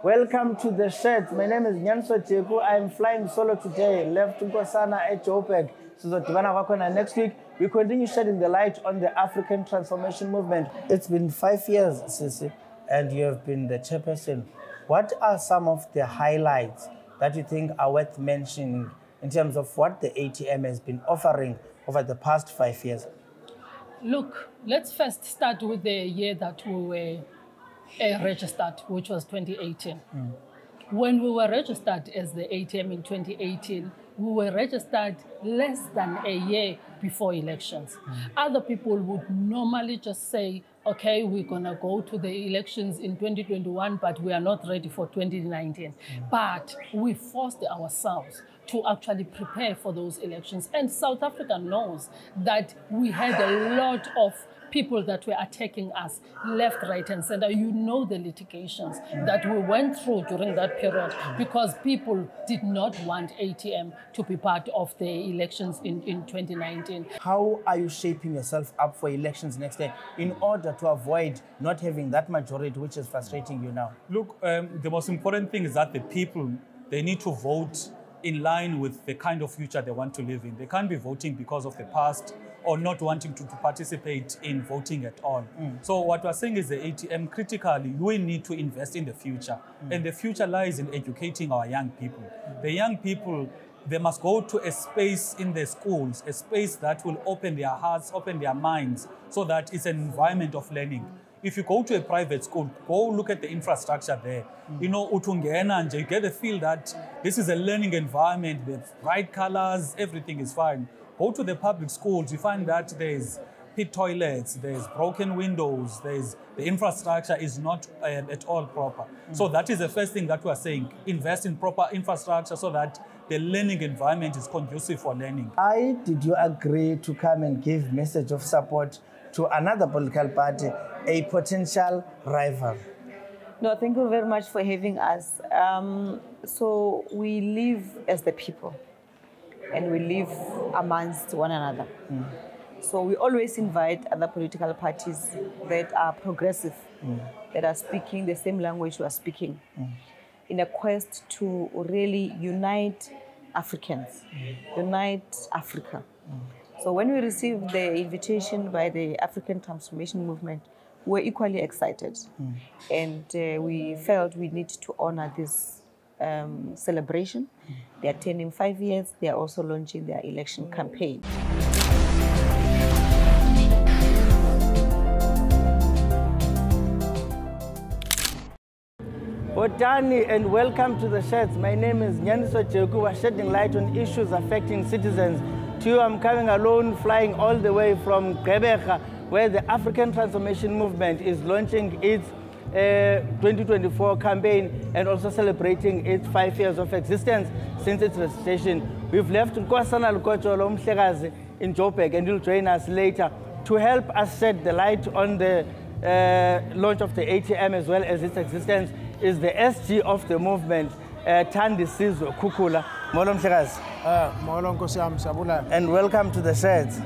Welcome to the Shedds. My name is Nyanswa. I'm flying solo today. Left to Nkosana at Joburg. Next week, we continue shedding the light on the African transformation movement. It's been 5 years, Sisi, and you have been the chairperson. What are some of the highlights that you think are worth mentioning in terms of what the ATM has been offering over the past 5 years? Look, let's first start with the year that we were registered, which was 2018. When we were registered as the ATM in 2018, we were registered less than a year before elections. Other people would normally just say, okay, we're going to go to the elections in 2021, but we are not ready for 2019. But we forced ourselves to actually prepare for those elections. And South Africa knows that we had a lot of people that were attacking us left, right, and center. You know the litigations that we went through during that period because people did not want ATM to be part of the elections in 2019. How are you shaping yourself up for elections next year in order to avoid not having that majority, which is frustrating you now? Look, the most important thing is that the people, they need to vote in line with the kind of future they want to live in. They can't be voting because of the past or not wanting to participate in voting at all. So what we're saying is the ATM, critically, we need to invest in the future. And the future lies in educating our young people. The young people, they must go to a space in their schools, a space that will open their hearts, open their minds, so that it's an environment of learning. If you go to a private school, go look at the infrastructure there. You know, utungena and you get the feel that this is a learning environment, the bright colors, everything is fine. Go to the public schools, you find that there's pit toilets, there's broken windows, the infrastructure is not at all proper. So that is the first thing that we're saying. Invest in proper infrastructure so that the learning environment is conducive for learning. Why did you agree to come and give message of support to another political party, a potential rival? No, thank you very much for having us. So we live as the people, and we live amongst one another. So we always invite other political parties that are progressive, that are speaking the same language we are speaking, in a quest to really unite Africans, unite Africa. So when we received the invitation by the African Transformation Movement, we were equally excited. And we felt we need to honor this celebration. They are turning 5 years. They are also launching their election campaign. Botani, and welcome to the Shedds. My name is Nyaniswa Jeku. We're shedding light on issues affecting citizens. To you, I'm coming alone, flying all the way from Gqeberha, where the African Transformation Movement is launching its 2024 campaign and also celebrating its 5 years of existence since its registration. We've left Nkosana Lukocho in Joburg, and you'll join us later to help us shed the light on the launch of the ATM as well as its existence is the SG of the movement, Thandi Sizwe Kukula. Molo Mhlekazi. Molo Nkosi yami, siyabulala. And welcome to the Shedds.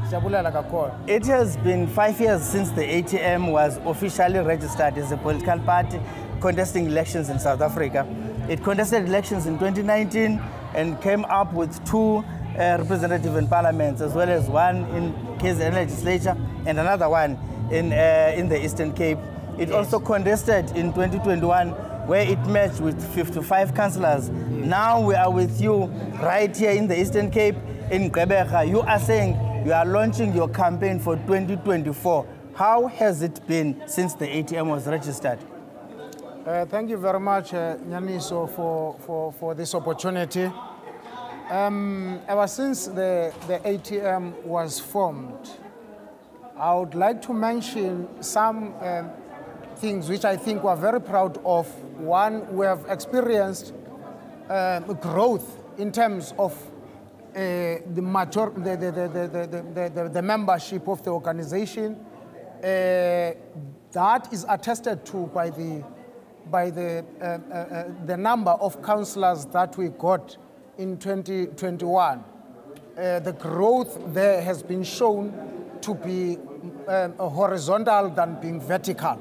Siyabulala kakhulu. It has been 5 years since the ATM was officially registered as a political party contesting elections in South Africa. It contested elections in 2019 and came up with 2 representatives in parliaments, as well as one in KZN legislature and another one in the Eastern Cape. It also contested in 2021, where it matched with 55 councillors. Now we are with you right here in the Eastern Cape in Gqeberha. You are saying you are launching your campaign for 2024. How has it been since the ATM was registered? Thank you very much, Nyaniso, for this opportunity. Ever since the ATM was formed, I would like to mention some things which I think we're very proud of. One, we have experienced growth in terms of the membership of the organization. That is attested to by the number of councillors that we got in 2021. The growth there has been shown to be horizontal than being vertical.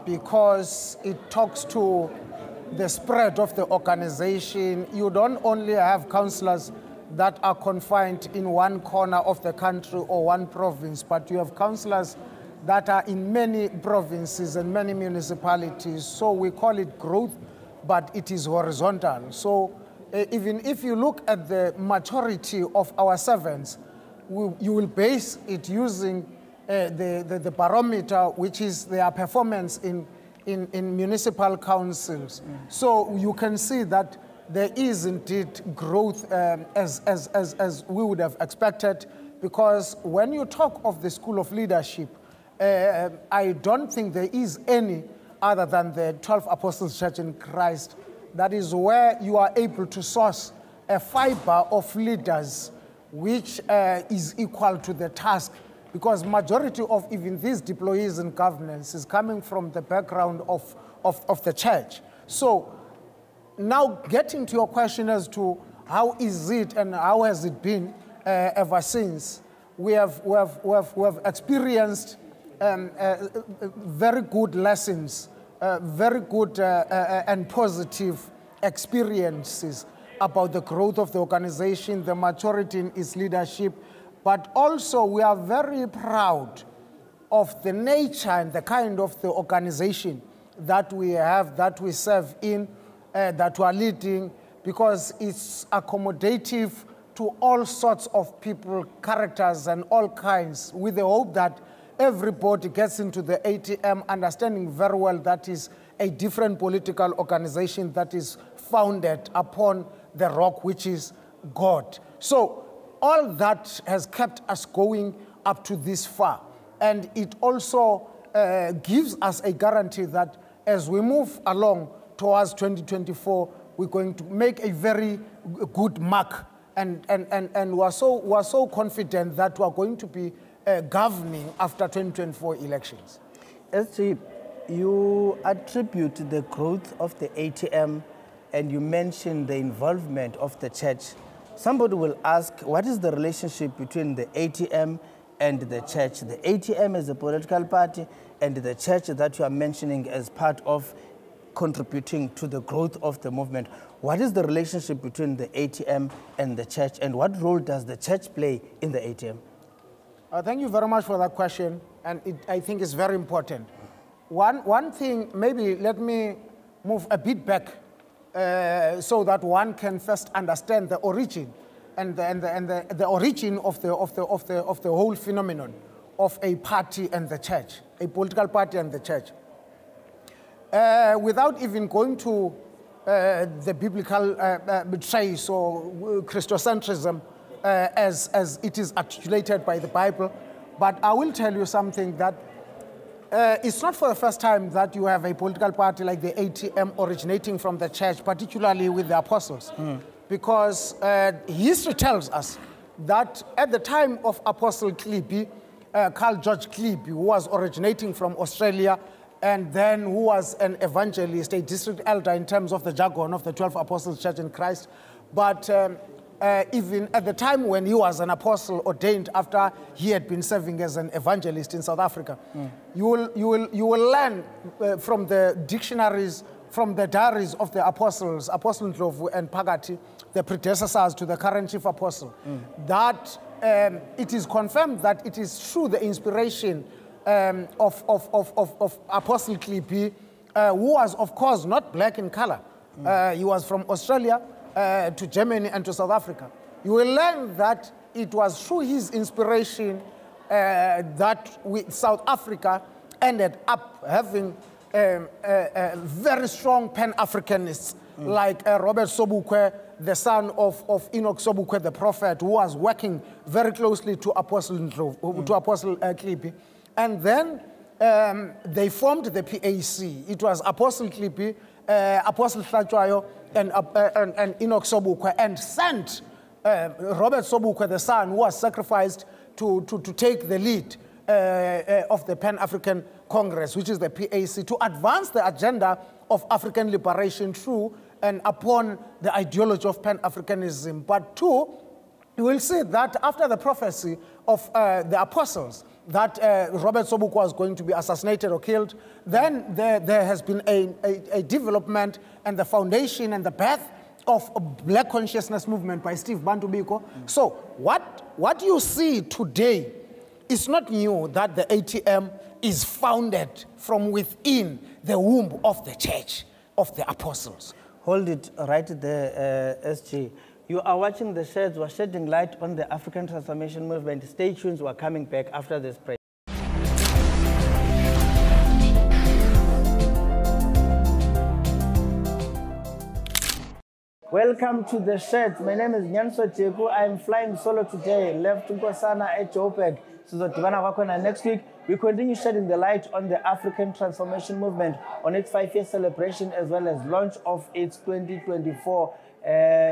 because it talks to the spread of the organization. You don't only have councillors that are confined in one corner of the country or one province, but you have councillors that are in many provinces and many municipalities. So we call it growth, but it is horizontal. So even if you look at the maturity of our servants, you will base it using the barometer, which is their performance in municipal councils. So you can see that there is indeed growth as we would have expected, because when you talk of the School of Leadership, I don't think there is any other than the 12 Apostles Church in Christ. That is where you are able to source a fiber of leaders which is equal to the task, because majority of even these deployees in governance is coming from the background of the church. So now getting to your question as to how is it and how has it been ever since, we have experienced very good lessons, very good and positive experiences about the growth of the organization, the maturity in its leadership, but also we are very proud of the nature and the kind of the organization that we have, that we serve in, that we are leading, because it's accommodative to all sorts of people, characters and all kinds, with the hope that everybody gets into the ATM understanding very well that is a different political organization that is founded upon the rock, which is God. So all that has kept us going up to this far. And it also gives us a guarantee that as we move along towards 2024, we're going to make a very good mark. And we're so confident that we're going to be governing after 2024 elections. SG, you attribute the growth of the ATM and you mentioned the involvement of the church. Somebody will ask, what is the relationship between the ATM and the church? The ATM is a political party and the church that you are mentioning as part of contributing to the growth of the movement. What is the relationship between the ATM and the church, and what role does the church play in the ATM? Thank you very much for that question, and I think it's very important. One thing, maybe let me move a bit back so that one can first understand the origin and the origin of the whole phenomenon of a party and the church, a political party and the church. Without even going to the biblical trace or Christocentrism as it is articulated by the Bible, but I will tell you something that it's not for the first time that you have a political party like the ATM originating from the church, particularly with the apostles. Because history tells us that at the time of Apostle Clippy, Carl George Clippy, who was originating from Australia, and then who was an evangelist, a district elder in terms of the jargon of the 12 Apostles Church in Christ. But even at the time when he was an apostle ordained after he had been serving as an evangelist in South Africa, you will learn from the dictionaries, from the diaries of the apostles, Apostle Ndlovu and Phakathi, the predecessors to the current chief apostle, that it is confirmed that it is through the inspiration of Apostle Clippy, who was, of course, not black in color. He was from Australia to Germany and to South Africa. You will learn that it was through his inspiration that South Africa ended up having very strong Pan-Africanists like Robert Sobukwe, the son of Enoch Sobukwe, the prophet, who was working very closely to Apostle Clippy. And then they formed the PAC. It was Apostle Clippy, Apostle Hlatshwayo, and Enoch Sobukwe, and sent Robert Sobukwe, the son, who was sacrificed to take the lead of the Pan-African Congress, which is the PAC, to advance the agenda of African liberation through and upon the ideology of Pan-Africanism. But two, you will see that after the prophecy of the apostles, that Robert Sobukwe was going to be assassinated or killed. Then there has been a development and the foundation and the birth of a black consciousness movement by Steve Bantu Biko. So what you see today is not new, that the ATM is founded from within the womb of the church, of the apostles. Hold it right there, SG. You are watching the Sheds. We're shedding light on the African Transformation Movement. Stay tuned. We're coming back after this break. Welcome to the Sheds. My name is Nyanso Cheku. I'm flying solo today. Left Nkosana at Joburg. Next week, we continue shedding the light on the African Transformation Movement, on its 5-year celebration, as well as launch of its 2024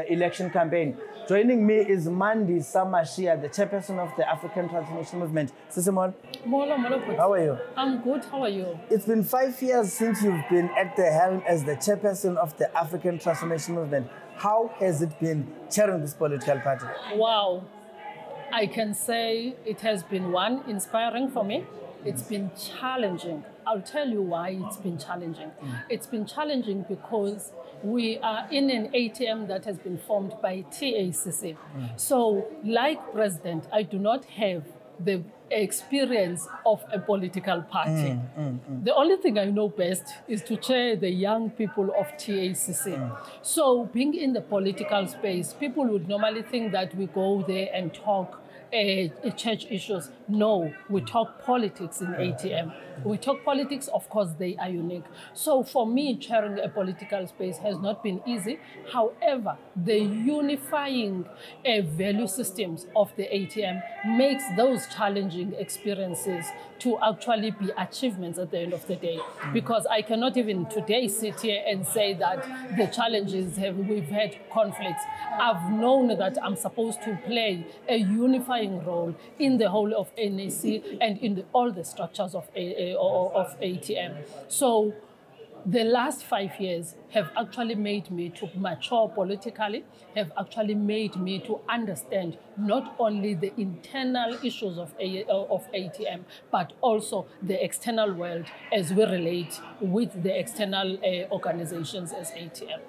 election campaign. Joining me is Mandi Samashia, the chairperson of the African Transformation Movement. Sisimol. Molo, how are you? I'm good. How are you? It's been 5 years since you've been at the helm as the chairperson of the African Transformation Movement. How has it been chairing this political party? Wow. I can say it has been, one, inspiring for me. It's been challenging. I'll tell you why it's been challenging. It's been challenging because we are in an ATM that has been formed by TACC. So, like President, I do not have the experience of a political party. The only thing I know best is to chair the young people of TACC. So, being in the political space, people would normally think that we go there and talk church issues. No, we talk politics in ATM. We talk politics, of course, they are unique. So for me, chairing a political space has not been easy. However, the unifying value systems of the ATM makes those challenging experiences to actually be achievements at the end of the day. Because I cannot even today sit here and say that the challenges we've had conflicts. I've known that I'm supposed to play a unifying role in the whole of NAC and in all the structures of ATM. So the last 5 years have actually made me to mature politically, have actually made me to understand not only the internal issues of ATM, but also the external world as we relate with the external organizations as ATM.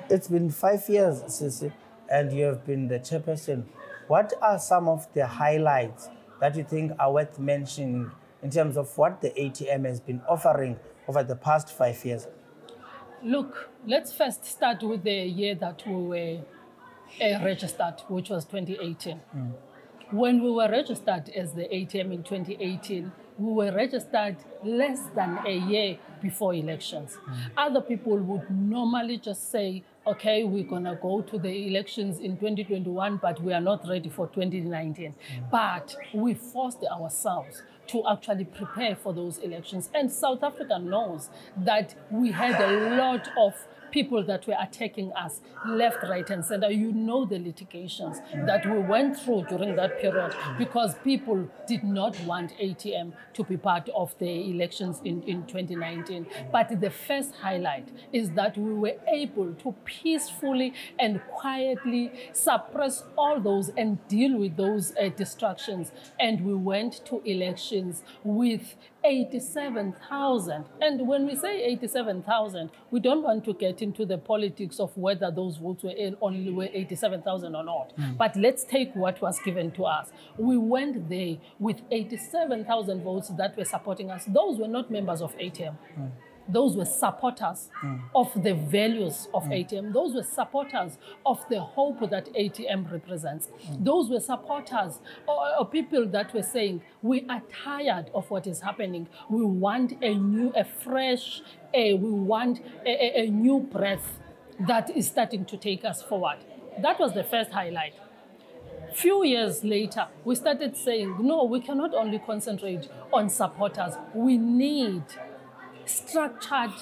It's been 5 years, Sisi, and you have been the chairperson. What are some of the highlights that you think are worth mentioning in terms of what the ATM has been offering over the past 5 years? Look, let's first start with the year that we were registered, which was 2018. When we were registered as the ATM in 2018, we were registered less than a year before elections. Other people would normally just say, okay, we're going to go to the elections in 2021, but we are not ready for 2019. But we forced ourselves to actually prepare for those elections. And South Africa knows that we had a lot of people that were attacking us left, right, and center. You know the litigations that we went through during that period because people did not want ATM to be part of the elections in 2019. But the first highlight is that we were able to peacefully and quietly suppress all those and deal with those distractions. And we went to elections with 87,000. And when we say 87,000, we don't want to get into the politics of whether those votes were only 87,000 or not. But let's take what was given to us. We went there with 87,000 votes that were supporting us. Those were not members of ATM. Those were supporters of the values of ATM. Those were supporters of the hope that ATM represents. Those were supporters or people that were saying, we are tired of what is happening. We want a fresh air. We want a new breath that is starting to take us forward. That was the first highlight. Few years later, we started saying, no, we cannot only concentrate on supporters. We need structured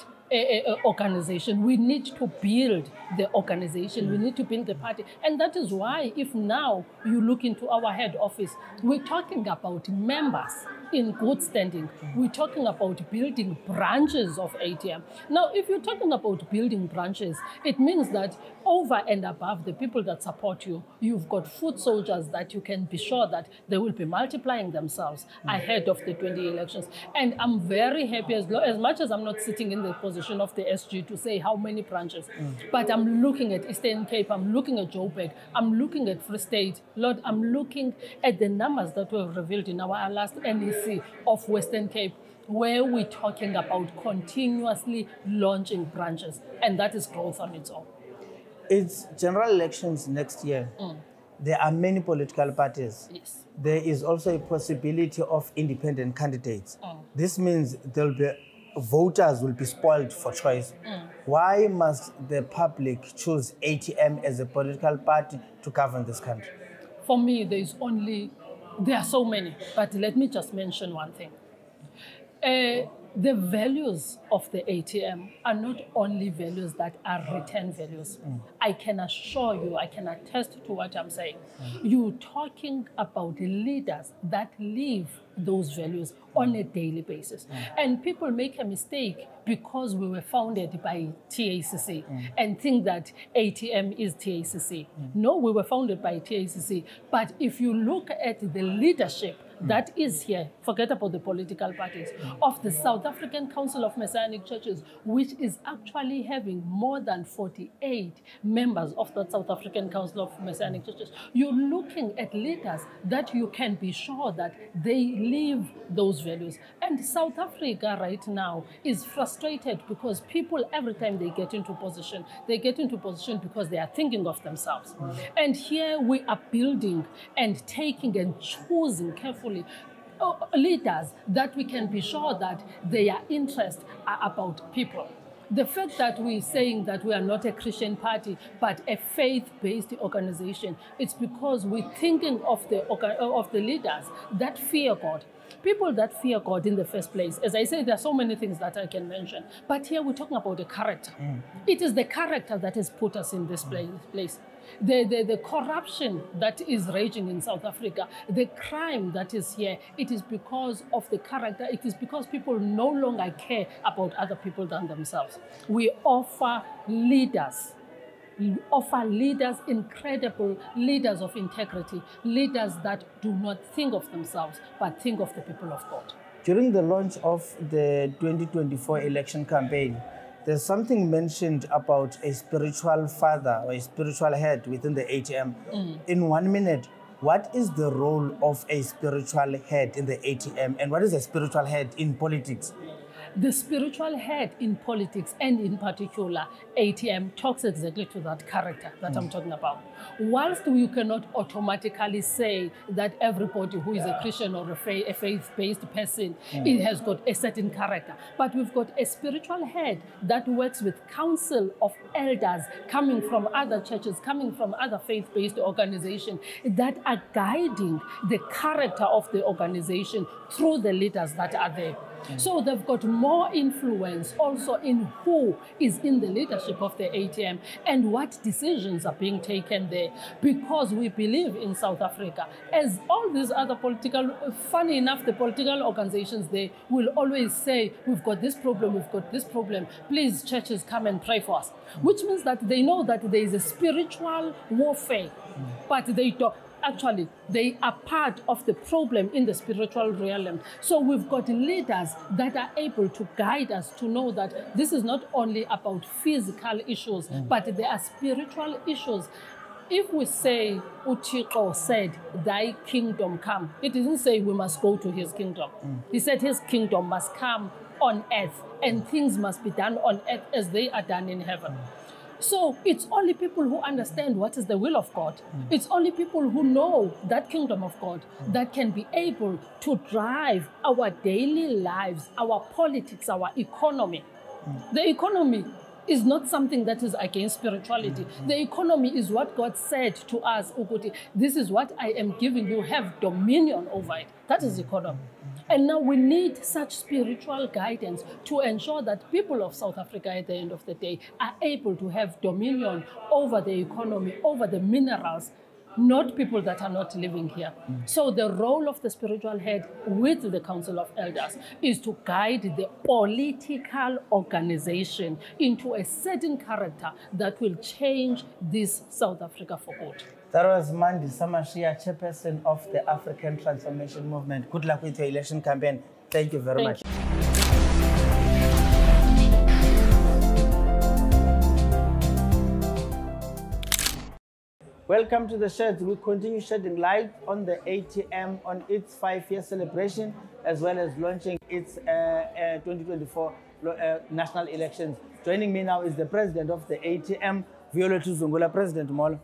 organization. We need to build the organization. We need to build the party. And that is why if now you look into our head office, we're talking about members in good standing. We're talking about building branches of ATM. Now, if you're talking about building branches, it means that over and above the people that support you, you've got foot soldiers that you can be sure that they will be multiplying themselves ahead of the 20 elections. And I'm very happy, as much as I'm not sitting in the position of the SG to say how many branches, but I'm looking at Eastern Cape, I'm looking at Joburg, I'm looking at Free State. Lord, I'm looking at the numbers that were revealed in our last NEC of Western Cape, where we're talking about continuously launching branches, and that is growth on its own. It's general elections next year. There are many political parties. Yes. There is also a possibility of independent candidates. This means voters will be spoiled for choice. Why must the public choose ATM as a political party to govern this country? For me, there are so many, but let me just mention one thing. The values of the ATM are not only values that are written values. I can assure you, I can attest to what I'm saying. You're talking about leaders that live those values on a daily basis. And people make a mistake because we were founded by TACC and think that ATM is TACC. No, we were founded by TACC. But if you look at the leadership that is here, forget about the political parties, of the South African Council of Messianic Churches, which is actually having more than 48 members of the South African Council of Messianic Churches. You're looking at leaders that you can be sure that they live those values. And South Africa right now is frustrated because people, every time they get into position because they are thinking of themselves. And here we are building and taking and choosing carefully leaders that we can be sure that their interests are about people. The fact that we're saying that we are not a Christian party, but a faith-based organization, it's because we're thinking of the leaders that fear God. People that fear God in the first place. As I say, there are so many things that I can mention. But here we're talking about the character. It is the character that has put us in this place. The corruption that is raging in South Africa, the crime that is here, it is because of the character. It is because people no longer care about other people than themselves. We offer leaders. We offer leaders, incredible leaders of integrity, leaders that do not think of themselves, but think of the people of God. During the launch of the 2024 election campaign, there's something mentioned about a spiritual father or a spiritual head within the ATM. In 1 minute, what is the role of a spiritual head in the ATM, and what is a spiritual head in politics? The spiritual head in politics, and in particular ATM, talks exactly to that character that I'm talking about. Whilst you cannot automatically say that everybody who is a Christian or a faith-based person, it has got a certain character, but we've got a spiritual head that works with council of elders coming from other churches, coming from other faith-based organizations that are guiding the character of the organization through the leaders that are there. So they've got more influence also in who is in the leadership of the ATM and what decisions are being taken there, because we believe in South Africa, as all these other funny enough, the political organizations, they will always say, we've got this problem, please churches come and pray for us, which means that they know that there is a spiritual warfare, but they don't. Actually, they are part of the problem in the spiritual realm. So we've got leaders that are able to guide us to know that this is not only about physical issues, but there are spiritual issues. If we say, Uchiko said, thy kingdom come, it doesn't say we must go to his kingdom. He said his kingdom must come on earth, and things must be done on earth as they are done in heaven. So it's only people who understand what is the will of God. It's only people who know that kingdom of God that can be able to drive our daily lives, our politics, our economy. The economy is not something that is against spirituality. The economy is what God said to us, Ukuti, this is what I am giving you, have dominion over it. That is economy. And now we need such spiritual guidance to ensure that people of South Africa at the end of the day are able to have dominion over the economy, over the minerals, not people that are not living here. So the role of the spiritual head with the Council of Elders is to guide the political organization into a certain character that will change this South Africa for good. That was Mandi Samashia, chairperson of the African Transformation Movement. Good luck with your election campaign. Thank you very much. Welcome to the Sheds. We continue shedding light on the ATM on its 5-year celebration, as well as launching its 2024 national elections. Joining me now is the president of the ATM, Violet Zungula. President Molo.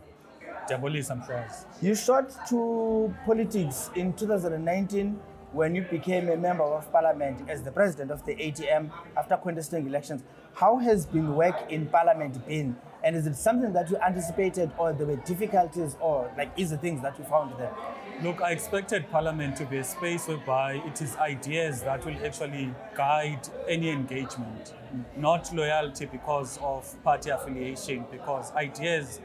You shot to politics in 2019 when you became a member of parliament as the president of the ATM after contesting elections. How has been work in parliament been? And is it something that you anticipated, or there were difficulties, or like easy things that you found there? Look, I expected Parliament to be a space whereby it is ideas that will actually guide any engagement, not loyalty because of party affiliation, because ideas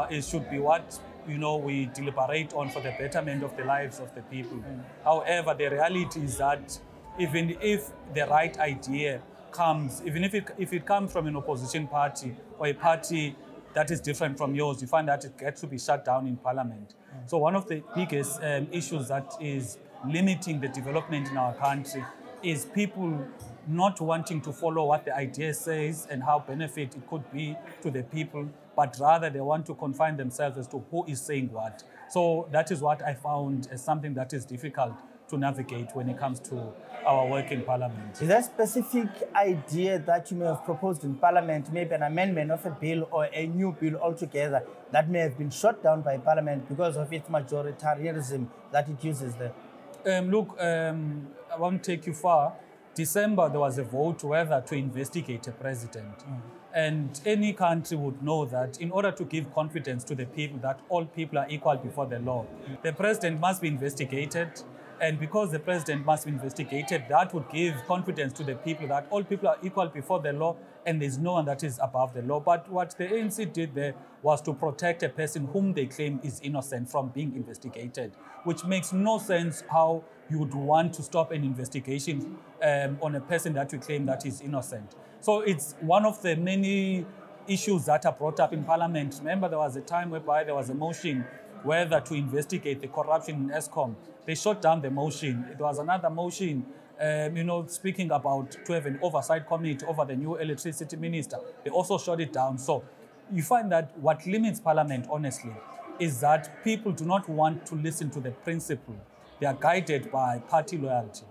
it should be what we deliberate on for the betterment of the lives of the people. However, the reality is that even if the right idea comes, even if it comes from an opposition party or a party that is different from yours, you find that it gets to be shut down in Parliament. So one of the biggest issues that is limiting the development in our country is people not wanting to follow what the idea says and how benefit it could be to the people, but rather they want to confine themselves as to who is saying what. So that is what I found as something that is difficult to navigate when it comes to our work in Parliament. Is there a specific idea that you may have proposed in Parliament, maybe an amendment of a bill or a new bill altogether, that may have been shut down by Parliament because of its majoritarianism that it uses there? I won't take you far. December, there was a vote whether to investigate a president. And any country would know that in order to give confidence to the people that all people are equal before the law, the president must be investigated. And because the president must be investigated, that would give confidence to the people that all people are equal before the law and there's no one that is above the law. But what the ANC did there was to protect a person whom they claim is innocent from being investigated, which makes no sense how you would want to stop an investigation on a person that you claim that is innocent. So it's one of the many issues that are brought up in Parliament. Remember, there was a time whereby there was a motion whether to investigate the corruption in ESCOM. They shut down the motion. It was another motion, speaking about to have an oversight committee over the new electricity minister. They also shut it down. So you find that what limits Parliament, honestly, is that people do not want to listen to the principle. They are guided by party loyalty.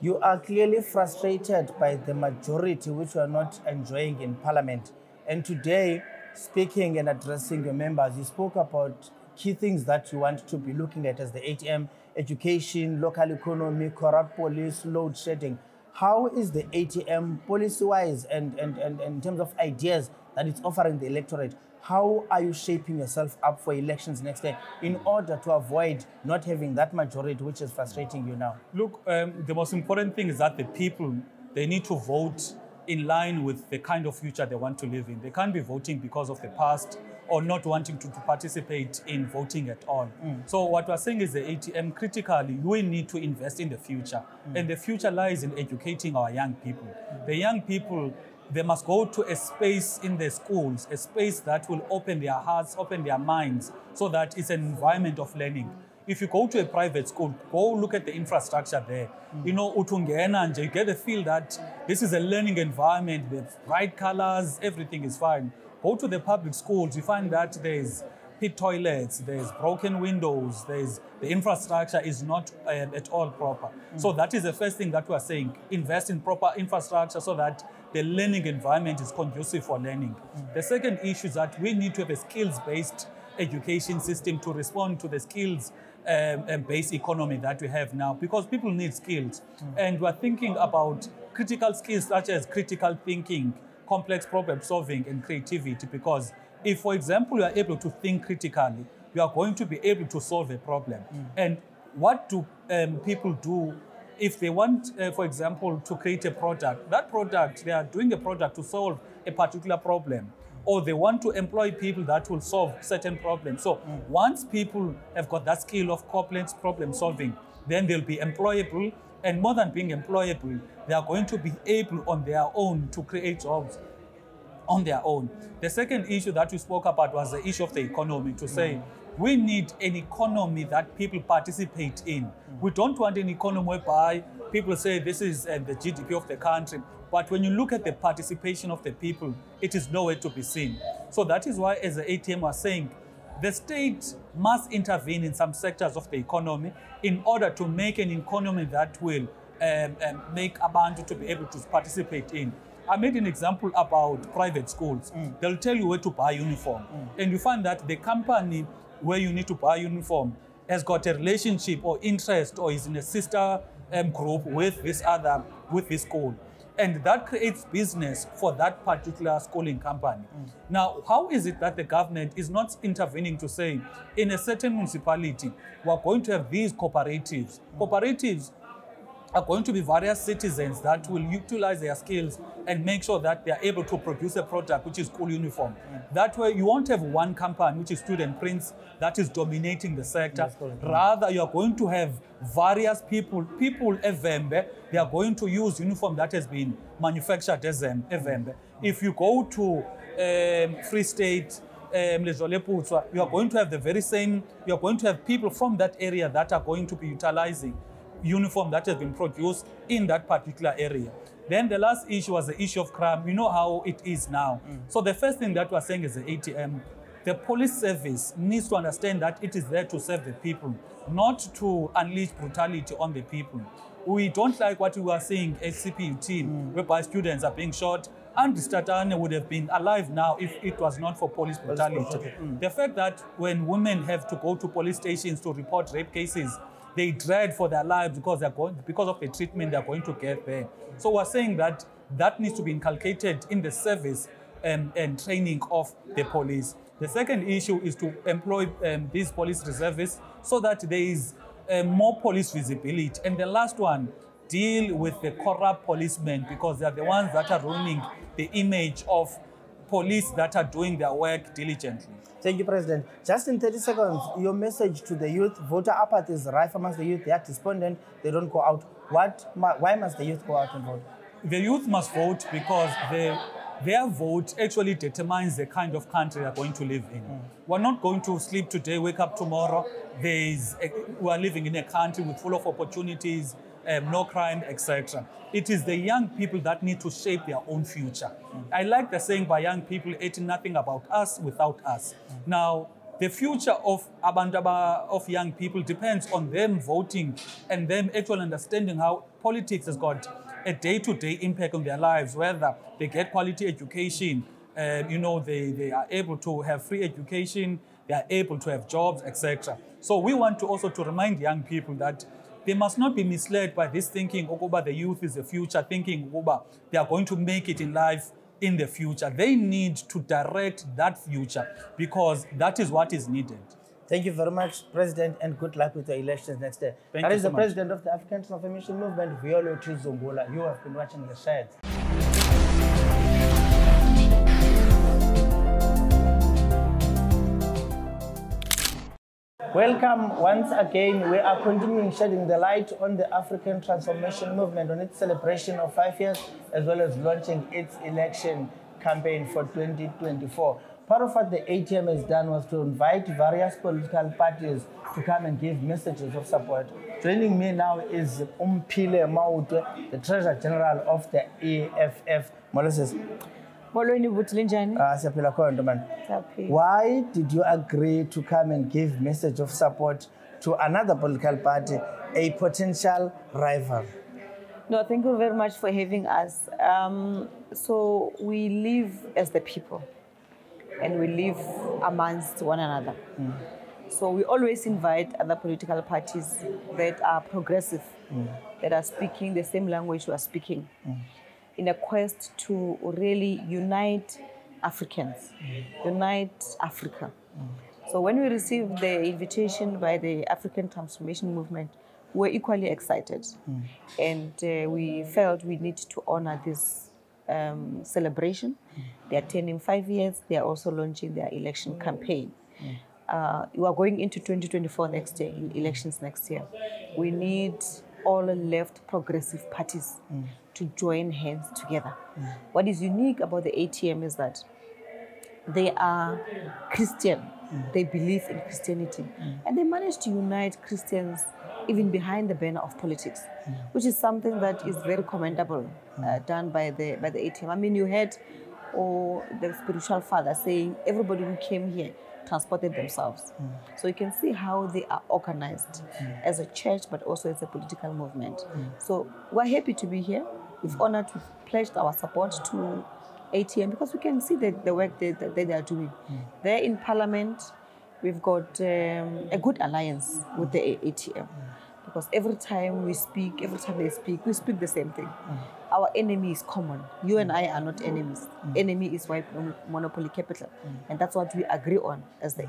You are clearly frustrated by the majority which you are not enjoying in Parliament. And today, speaking and addressing your members, you spoke about key things that you want to be looking at as the ATM: education, local economy, corrupt police, load shedding. How is the ATM policy-wise and in terms of ideas that it's offering the electorate? How are you shaping yourself up for elections next year in order to avoid not having that majority which is frustrating you now? Look, the most important thing is that the people, they need to vote in line with the kind of future they want to live in. They can't be voting because of the past or not wanting to participate in voting at all. So what we're saying is the ATM, critically, we need to invest in the future. And the future lies in educating our young people. The young people, they must go to a space in the schools, a space that will open their hearts, open their minds, so that it's an environment of learning. If you go to a private school, go look at the infrastructure there. Utungena and you get the feel that this is a learning environment, the bright colors, everything is fine. Go to the public schools, you find that there's pit toilets, there's broken windows, the infrastructure is not at all proper. So that is the first thing that we're saying. Invest in proper infrastructure so that the learning environment is conducive for learning. The second issue is that we need to have a skills-based education system to respond to the skills-based economy that we have now, because people need skills. And we're thinking about critical skills such as critical thinking, complex problem solving, and creativity, because if, for example, you are able to think critically, you are going to be able to solve a problem. And what do people do if they want, for example, to create a product? That product, they are doing a product to solve a particular problem. or they want to employ people that will solve certain problems. So once people have got that skill of complex problem solving, then they'll be employable. And more than being employable, they are going to be able on their own to create jobs on their own. The second issue that we spoke about was the issue of the economy, to say we need an economy that people participate in. We don't want an economy whereby people say this is the GDP of the country, but when you look at the participation of the people, it is nowhere to be seen. So that is why, as the ATM was saying, the state must intervene in some sectors of the economy in order to make an economy that will make abantu to be able to participate in. I made an example about private schools. They'll tell you where to buy uniform. And you find that the company where you need to buy uniform has got a relationship or interest or is in a sister group with this school. And that creates business for that particular schooling company. Now, how is it that the government is not intervening to say, in a certain municipality, we're going to have these cooperatives. Cooperatives are going to be various citizens that will utilize their skills and make sure that they are able to produce a product which is school uniform. That way, you won't have one company, which is Student Prince, that is dominating the sector. Rather, you are going to have various people Evembe, they are going to use uniform that has been manufactured as Evembe. If you go to Free State, you are going to have the very same, you are going to have people from that area that are going to be utilizing uniform that has been produced in that particular area. Then the last issue was the issue of crime. You know how it is now. So the first thing that we're saying is the ATM, the police service needs to understand that it is there to serve the people, not to unleash brutality on the people. We don't like what we were seeing at CPUT, whereby students are being shot. Andy Statane would have been alive now if it was not for police brutality. The fact that when women have to go to police stations to report rape cases, they dread for their lives because of the treatment they're going to get there. So we're saying that that needs to be inculcated in the service and training of the police. The second issue is to employ these police reservists so that there is more police visibility. And the last one, deal with the corrupt policemen, because they're the ones that are ruining the image of police that are doing their work diligently. Thank you, President. Just in 30 seconds, your message to the youth. Voter apathy is rife amongst the youth. They are despondent. They don't go out. Why must the youth go out and vote? The youth must vote because their vote actually determines the kind of country they're going to live in. We're not going to sleep today, wake up tomorrow. We are living in a country with full of opportunities, no crime, etc. It is the young people that need to shape their own future. I like the saying by young people, "It's nothing about us without us." Now, the future of young people depends on them voting and them actually understanding how politics has got a day-to-day impact on their lives, whether they get quality education, they are able to have free education, they are able to have jobs, etc. So we want to also to remind young people that they must not be misled by this thinking, Okuba, the youth is the future, thinking, Okuba, they are going to make it in life in the future. They need to direct that future because that is what is needed. Thank you very much, President, and good luck with the elections next year. That is the President of the African Transformation Movement, Violo Tizongola. You have been watching the Sheds. Welcome once again. We are continuing shedding the light on the African Transformation Movement, on its celebration of 5 years, as well as launching its election campaign for 2024. Part of what the ATM has done was to invite various political parties to come and give messages of support. Joining me now is Umpile Mautwe, the Treasurer General of the EFF. Moses. Why did you agree to come and give message of support to another political party, a potential rival? No, thank you very much for having us. So we live as the people and we live amongst one another. So we always invite other political parties that are progressive, that are speaking the same language we are speaking, in a quest to really unite Africans, unite Africa. So when we received the invitation by the African Transformation Movement, we were equally excited. And we felt we need to honor this celebration. They are turning 5 years. They are also launching their election campaign. We are going into 2024 next year, elections next year. We need all left progressive parties to join hands together. What is unique about the ATM is that they are Christian. They believe in Christianity. And they managed to unite Christians even behind the banner of politics, which is something that is very commendable, done by the ATM. I mean, you had the spiritual father saying everybody who came here transported themselves. So you can see how they are organized as a church, but also as a political movement. So we're happy to be here. We've honored, we've pledged our support to ATM because we can see the work that they are doing. There in Parliament, we've got a good alliance with the ATM because every time we speak, every time they speak, we speak the same thing. Our enemy is common. You and I are not enemies. Enemy is white monopoly capital. And that's what we agree on as the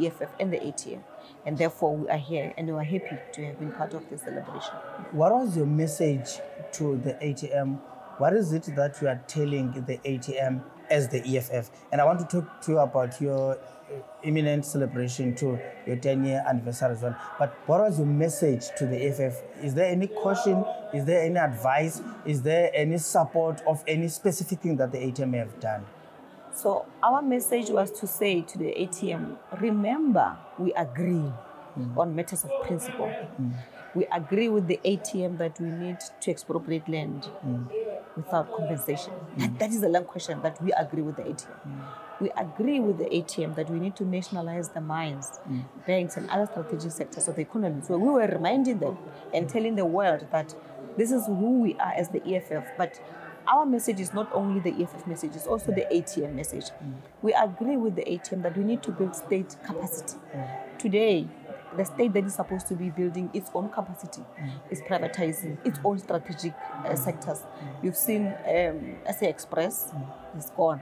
EFF and the ATM. And therefore we are here and we are happy to have been part of this celebration. What was your message to the ATM? What is it that you are telling the ATM as the EFF? And I want to talk to you about your imminent celebration to your 10-year anniversary as well. But what was your message to the EFF? Is there any caution? Is there any advice? Is there any support of any specific thing that the ATM have done? So our message was to say to the ATM, remember, we agree on matters of principle. We agree with the ATM that we need to expropriate land without compensation. That is the long question that we agree with the ATM. We agree with the ATM that we need to nationalize the mines, banks, and other strategic sectors of the economy. So we were reminding them and telling the world that this is who we are as the EFF. But our message is not only the EFF message, it's also the ATM message. We agree with the ATM that we need to build state capacity. Today, the state that is supposed to be building its own capacity is privatizing its own strategic sectors. You've seen SA Express is gone.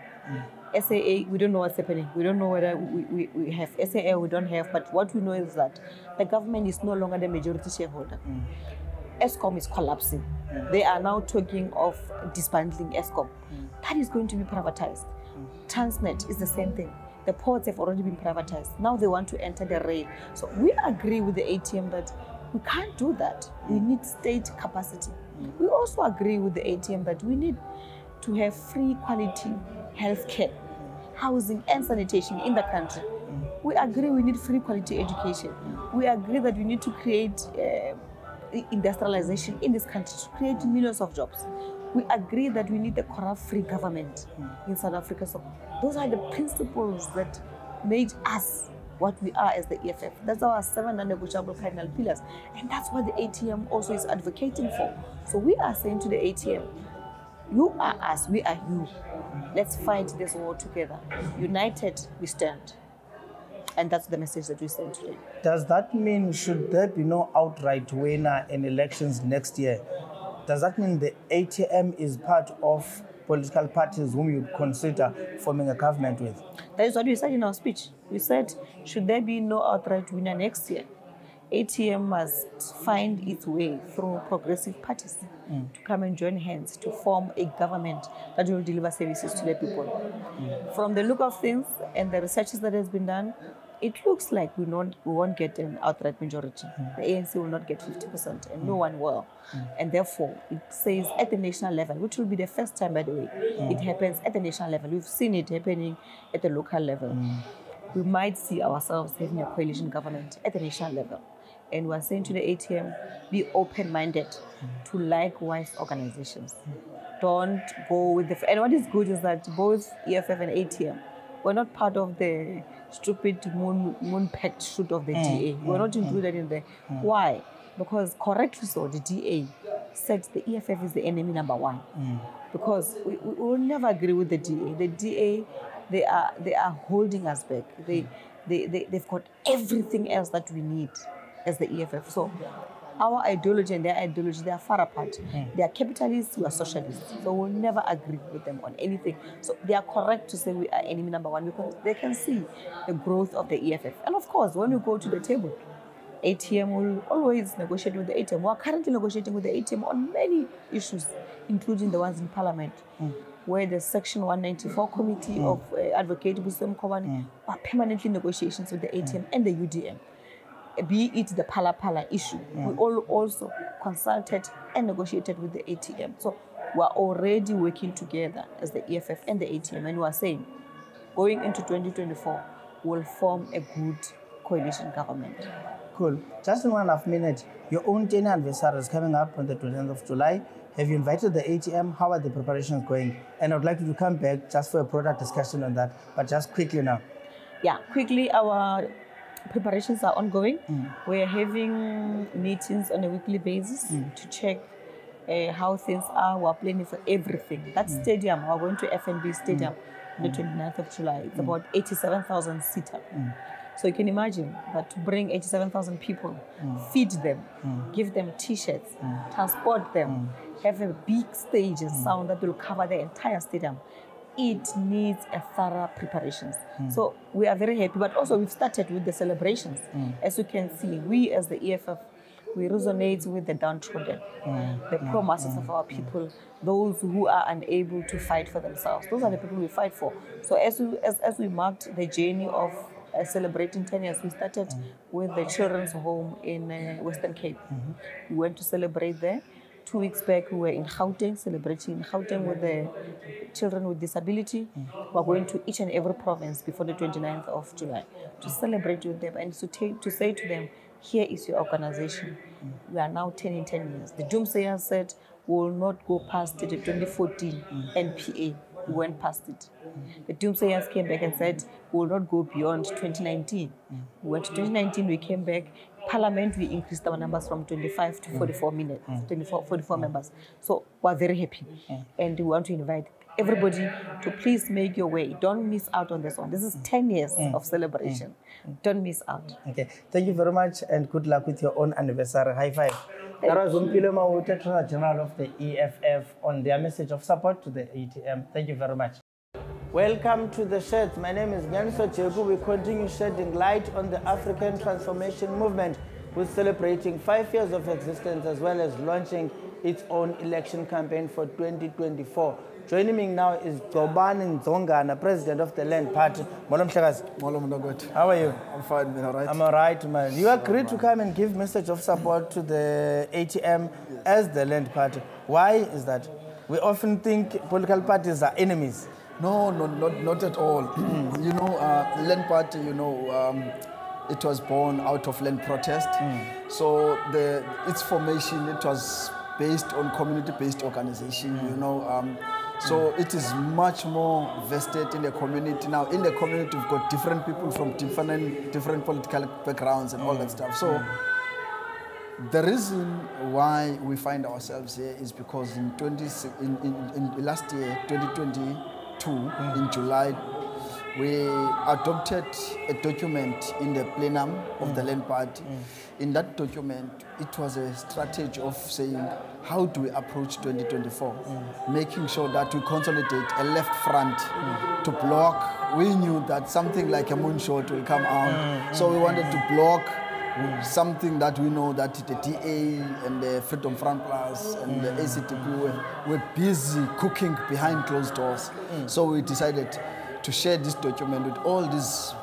SAA, we don't know what's happening. We don't know whether we have SAA, we don't have. But what we know is that the government is no longer the majority shareholder. Eskom is collapsing. They are now talking of disbanding Eskom. That is going to be privatized. Transnet is the same thing. The ports have already been privatized. Now they want to enter the rail. So we agree with the ATM that we can't do that. We need state capacity. We also agree with the ATM that we need to have free quality healthcare, housing and sanitation in the country. We agree we need free quality education. We agree that we need to create industrialization in this country to create millions of jobs. We agree that we need a corrupt-free government in South Africa. So those are the principles that made us what we are as the EFF. That's our 7 non-negotiable cardinal pillars. And that's what the ATM also is advocating for. So we are saying to the ATM, you are us, we are you. Let's fight this war together. United, we stand. And that's the message that we send today. Does that mean, should there be no outright winner in elections next year, does that mean the ATM is part of political parties whom you consider forming a government with? That is what we said in our speech. We said, should there be no outright winner next year, ATM must find its way through progressive parties to come and join hands to form a government that will deliver services to the people. From the look of things and the researches that has been done, it looks like we won't get an outright majority. The ANC will not get 50%, and no one will. And therefore, it says at the national level, which will be the first time, by the way, it happens at the national level. We've seen it happening at the local level. We might see ourselves having a coalition government at the national level. And we're saying to the ATM, be open-minded to likewise organizations. Don't go with the... And what is good is that both EFF and ATM were not part of the stupid moon-packed shoot of the DA. We're not included in there. Why? Because correctly so, the DA said the EFF is the enemy number one. Because we will never agree with the DA. The DA, they are holding us back. They've got everything else that we need as the EFF. So our ideology and their ideology, they are far apart. They are capitalists, we are socialists. So we'll never agree with them on anything. So they are correct to say we are enemy number one because they can see the growth of the EFF. And of course, when we go to the table, ATM will always negotiate with the ATM. We are currently negotiating with the ATM on many issues, including the ones in Parliament. where the Section 194 Committee of Advocate Busem Kobani are permanently negotiations with the ATM and the UDM. Be it the Pala issue, we all also consulted and negotiated with the ATM. So we're already working together as the EFF and the ATM, and we're saying, going into 2024, we'll form a good coalition government. Cool. Just in 1.5 minutes, your own 10th anniversary is coming up on the 20th of July. Have you invited the ATM? How are the preparations going? And I would like you to come back just for a broader discussion on that, but just quickly now. Yeah, quickly, our preparations are ongoing. We're having meetings on a weekly basis to check how things are. We're planning for everything. That stadium, we're going to FNB Stadium on the 29th of July. It's about 87,000 seater. So you can imagine that to bring 87,000 people, feed them, give them T-shirts, transport them, have a big stage and sound that will cover the entire stadium. It needs a thorough preparations. So we are very happy, but also we've started with the celebrations. As you can see, we as the EFF, we resonate with the downtrodden, the poor masses of our people, those who are unable to fight for themselves. Those are the people we fight for. So as we marked the journey of celebrating 10 years, we started with the children's home in Western Cape. We went to celebrate there. 2 weeks back, we were in Gauteng, celebrating in Gauteng with the children with disability. We're going to each and every province before the 29th of July to celebrate with them and to say to them, here is your organization. We are now 10 in 10 years. The doomsayers said we will not go past the 2014 NPA. We went past it. The doomsayers came back and said we will not go beyond 2019. We went to 2019, we came back. Parliament, we increased our numbers from 25 to 44 members. So we're very happy. And we want to invite everybody to please make your way. Don't miss out on this one. This is 10 years of celebration. Don't miss out. Okay. Thank you very much and good luck with your own anniversary. High five. That was Umpilo Mawute, General of the EFF, on their message of support to the ATM. Thank you very much. Welcome to the Sheds. My name is Nyanso Chegu. We continue shedding light on the African transformation movement with celebrating 5 years of existence as well as launching its own election campaign for 2024. Joining me now is Gobani Nzongana, President of the Land Party. How are you? I'm fine, man. All right? I'm all right, man. You agreed to come and give message of support to the ATM as the Land Party. Why is that? We often think political parties are enemies. No, not at all. You know, the Land Party, you know, it was born out of land protest. So its formation, it was based on community-based organization, you know. So it is much more vested in the community. Now, in the community, we've got different people from different political backgrounds and all that stuff. So the reason why we find ourselves here is because in last year, 2022, in July, we adopted a document in the plenum of the Land Party. In that document, it was a strategy of saying, how do we approach 2024? Making sure that we consolidate a left front to block. We knew that something like a moonshot will come out. So we wanted to block something that we know that the DA and the Freedom Front Plus and the ACTP were busy cooking behind closed doors. So we decided to share this document with all these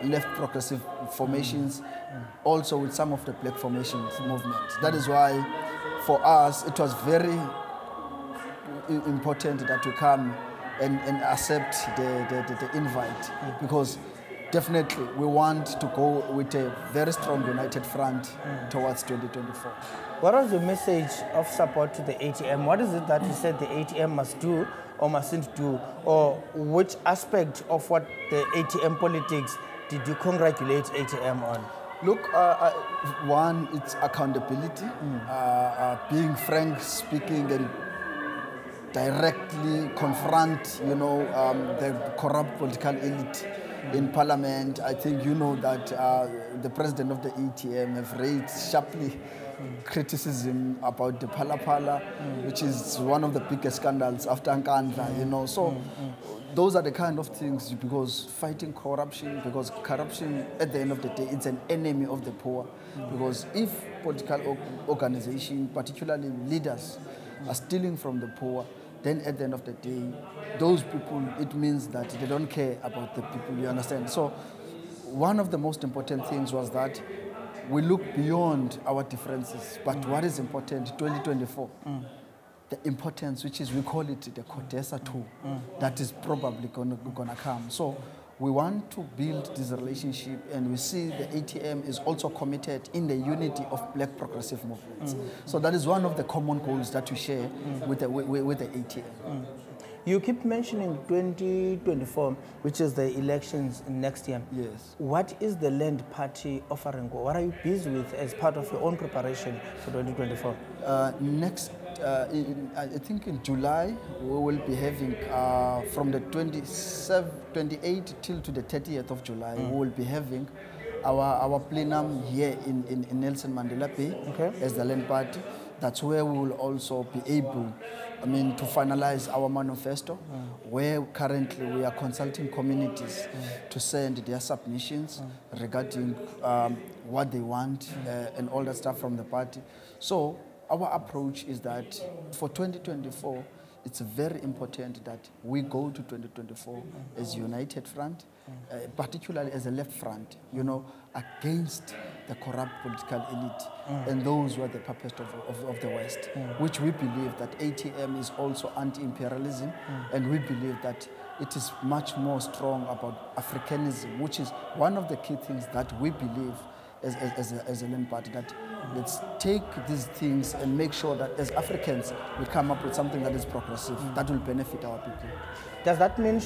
left progressive formations, also with some of the black formations movements. That is why, for us, it was very important that we come and accept the invite, because definitely we want to go with a very strong united front towards 2024. What was your message of support to the ATM? What is it that you said the ATM must do or mustn't do? Or which aspect of what the ATM politics did you congratulate ATM on? Look, one, it's accountability, being frank, speaking and directly confront, you know, the corrupt political elite in Parliament. I think you know that the President of the ATM have raised sharply criticism about the Pala, which is one of the biggest scandals after Nkandla, you know. So those are the kind of things, because fighting corruption, because corruption at the end of the day, it's an enemy of the poor. Because if political organizations, particularly leaders, are stealing from the poor, then at the end of the day, those people, it means that they don't care about the people, you understand? So one of the most important things was that we look beyond our differences, but what is important, 2024, the importance, which is, we call it the CODESA tool, that is probably gonna come. So we want to build this relationship, and we see the ATM is also committed in the unity of Black progressive movements. So that is one of the common goals that we share with the ATM. You keep mentioning 2024, which is the elections next year. Yes. What is the Land Party offering? What are you busy with as part of your own preparation for 2024? I think in July, we will be having, from the 28th till to the 30th of July, we will be having our plenum here in Nelson Mandela Bay as the Land Party. That's where we will also be able, to finalize our manifesto, where currently we are consulting communities to send their submissions regarding what they want and all that stuff from the party. So our approach is that for 2024, it's very important that we go to 2024 as a united front, particularly as a left front, against the corrupt political elite and those who are the puppets of the West, which we believe that ATM is also anti-imperialism, and we believe that it is much more strong about Africanism, which is one of the key things that we believe as a Land Party, that let's take these things and make sure that as Africans we come up with something that is progressive, that will benefit our people. Does that mean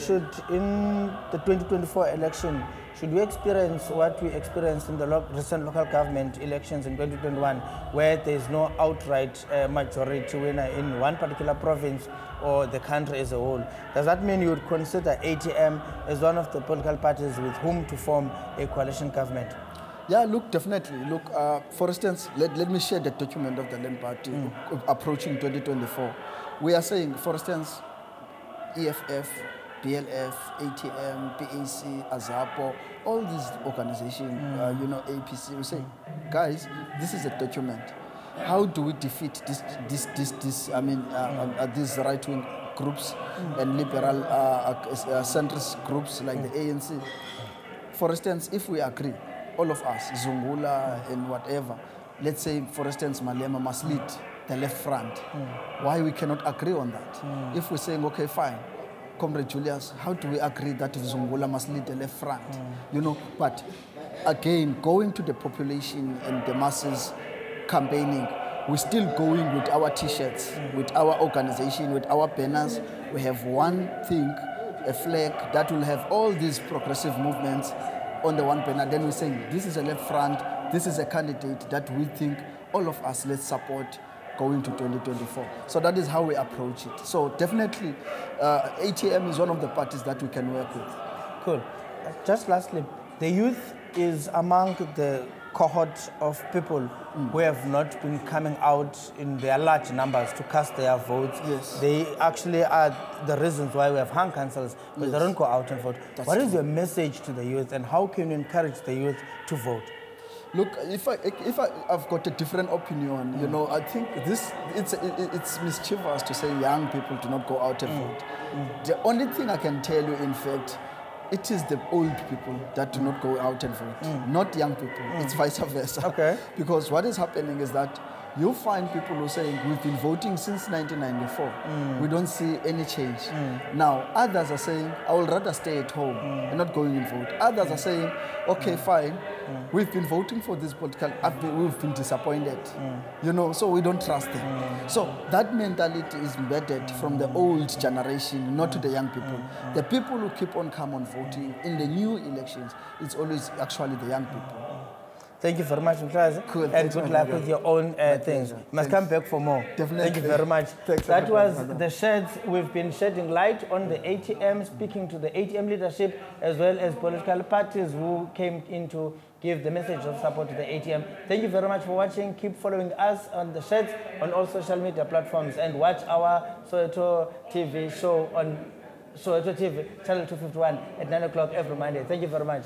in the 2024 election, should we experience what we experienced in the recent local government elections in 2021, where there is no outright majority winner in one particular province or the country as a whole? Does that mean you would consider ATM as one of the political parties with whom to form a coalition government? Yeah, look, definitely. Look, for instance, let me share the document of the Land Party approaching 2024. We are saying, for instance, EFF, BLF, ATM, PAC, AZAPO, all these organizations, APC, we say, guys, this is a document. How do we defeat these right-wing groups and liberal centrist groups like the ANC? For instance, if we agree, all of us, Zungula and whatever, let's say, for instance, Malema must lead the left front. Why we cannot agree on that? If we're saying, okay, fine, Comrade Julius, how do we agree that Zungula must lead the left front? But again, going to the population and the masses campaigning, we're still going with our T-shirts, with our organization, with our banners. We have one thing, a flag that will have all these progressive movements on the one banner. Then we're saying, this is a left front, this is a candidate that we think all of us, let's support going to 2024. So that is how we approach it. So definitely, ATM is one of the parties that we can work with. Cool. Just lastly, the youth is among the cohort of people who have not been coming out in their large numbers to cast their votes. Yes. They actually are the reasons why we have hung councils, but they don't go out and vote. What is your message to the youth, and how can you encourage the youth to vote? Look, if I've got a different opinion, I think it's mischievous to say young people do not go out and vote. The only thing I can tell you, in fact, it is the old people that do not go out and vote, not young people. It's vice versa. Okay. Because what is happening is that you find people who are saying, we've been voting since 1994. We don't see any change. Now, others are saying, I would rather stay at home and not going and vote. Others are saying, okay, fine, we've been voting for this political, we've been disappointed. So we don't trust them. So that mentality is embedded from the old generation, not to the young people. The people who keep on voting in the new elections, it's always actually the young people. Thank you very much, Mklazi. Cool. And good luck with your own things. You must come back for more. Definitely. Thank you very much. Thanks. That was the Sheds. We've been shedding light on the ATM, speaking to the ATM leadership, as well as political parties who came in to give the message of support to the ATM. Thank you very much for watching. Keep following us on the Sheds on all social media platforms, and watch our Soweto TV show on Soweto TV, channel 251 at 9 o'clock every Monday. Thank you very much.